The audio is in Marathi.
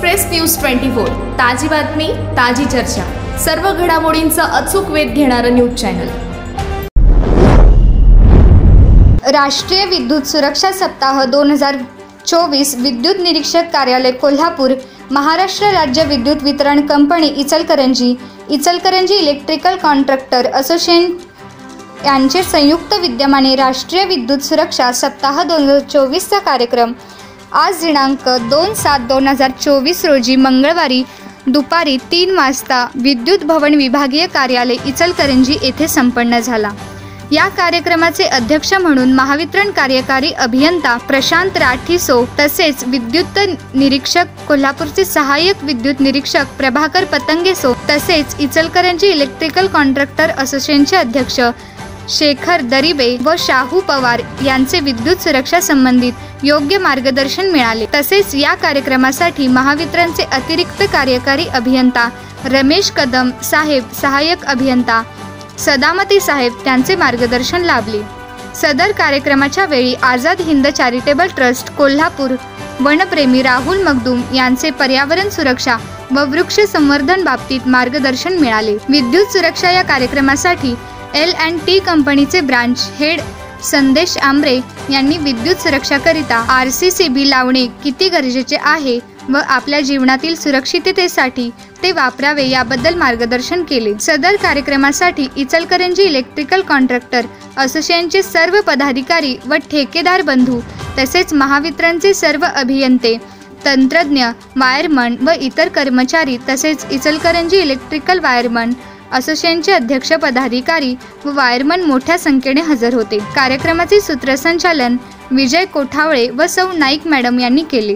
एक्सप्रेस न्यूज 24 ताजी बातमी ताजी चर्चा सर्व घडामोडींचा अचूक वेध घेणारं न्यूज चॅनल। राष्ट्रीय विद्युत सुरक्षा सप्ताह 2024 विद्युत निरीक्षक कार्यालय कोल्हापूर, महाराष्ट्र राज्य विद्युत वितरण company Ichalkaranji electrical contractor association यांचे संयुक्त विद्यमाने राष्ट्रीय विद्युत सुरक्षा सप्ताह 2024 चा कार्यक्रम आज दिनांक 2/7/2024 रोजी मंगळवारी दुपारी 3 वाजता विद्युत भवन विभागीय कार्यालय इचलकरंजी येथे संपन्न झाला। या कार्यक्रमाचे अध्यक्ष म्हणून महावितरण कार्यकारी अभियंता प्रशांत राठीसो तसेच विद्युत निरीक्षक कोल्हापूरचे सहाय्यक विद्युत निरीक्षक प्रभाकर पतंगेसो तसेच इचलकरंजी इलेक्ट्रिकल कॉन्ट्रॅक्टर असोसिएशनचे अध्यक्ष शेखर दरिबे व शाहू पवार यांचे विद्युत सुरक्षा संबंधित योग्य मार्गदर्शन मिळाले। तसेच या कार्यक्रमासाठी महावितरणचे अतिरिक्त कार्यकारी अभियंता रमेश कदम साहेब, सहाय्यक अभियंता सदामती साहेब त्यांचे मार्गदर्शन लाभले। सदर कार्यक्रमाच्या वेळी आझाद हिंद चॅरिटेबल ट्रस्ट कोल्हापूर वनप्रेमी राहुल मगदूम यांचे पर्यावरण सुरक्षा व वृक्ष संवर्धन बाबतीत मार्गदर्शन मिळाले। विद्युत सुरक्षा या कार्यक्रमासाठी L&T कंपनीचे ब्रांच हेड संदेश आमरे यांनी विद्युत सुरक्षाकरिता RCCB लावणे किती गरजेचे आहे व आपल्या जीवनातील सुरक्षिततेसाठी ते वापरावे याबद्दल मार्गदर्शन केले। सदर कार्यक्रमासाठी इचलकरंजी इलेक्ट्रिकल कॉन्ट्रॅक्टर असोसिएशनचे सर्व पदाधिकारी व ठेकेदार बंधू तसेच महावितरणचे सर्व अभियंते, तंत्रज्ञ, वायरमन व इतर कर्मचारी तसेच इचलकरंजी इलेक्ट्रिकल वायरमन असोसिएशनचे अध्यक्ष पदाधिकारी व वायरमन मोठ्या संख्येने हजर होते। कार्यक्रमाचे सूत्रसंचालन विजय कोठावळे व सौ नाईक मॅडम यांनी केले।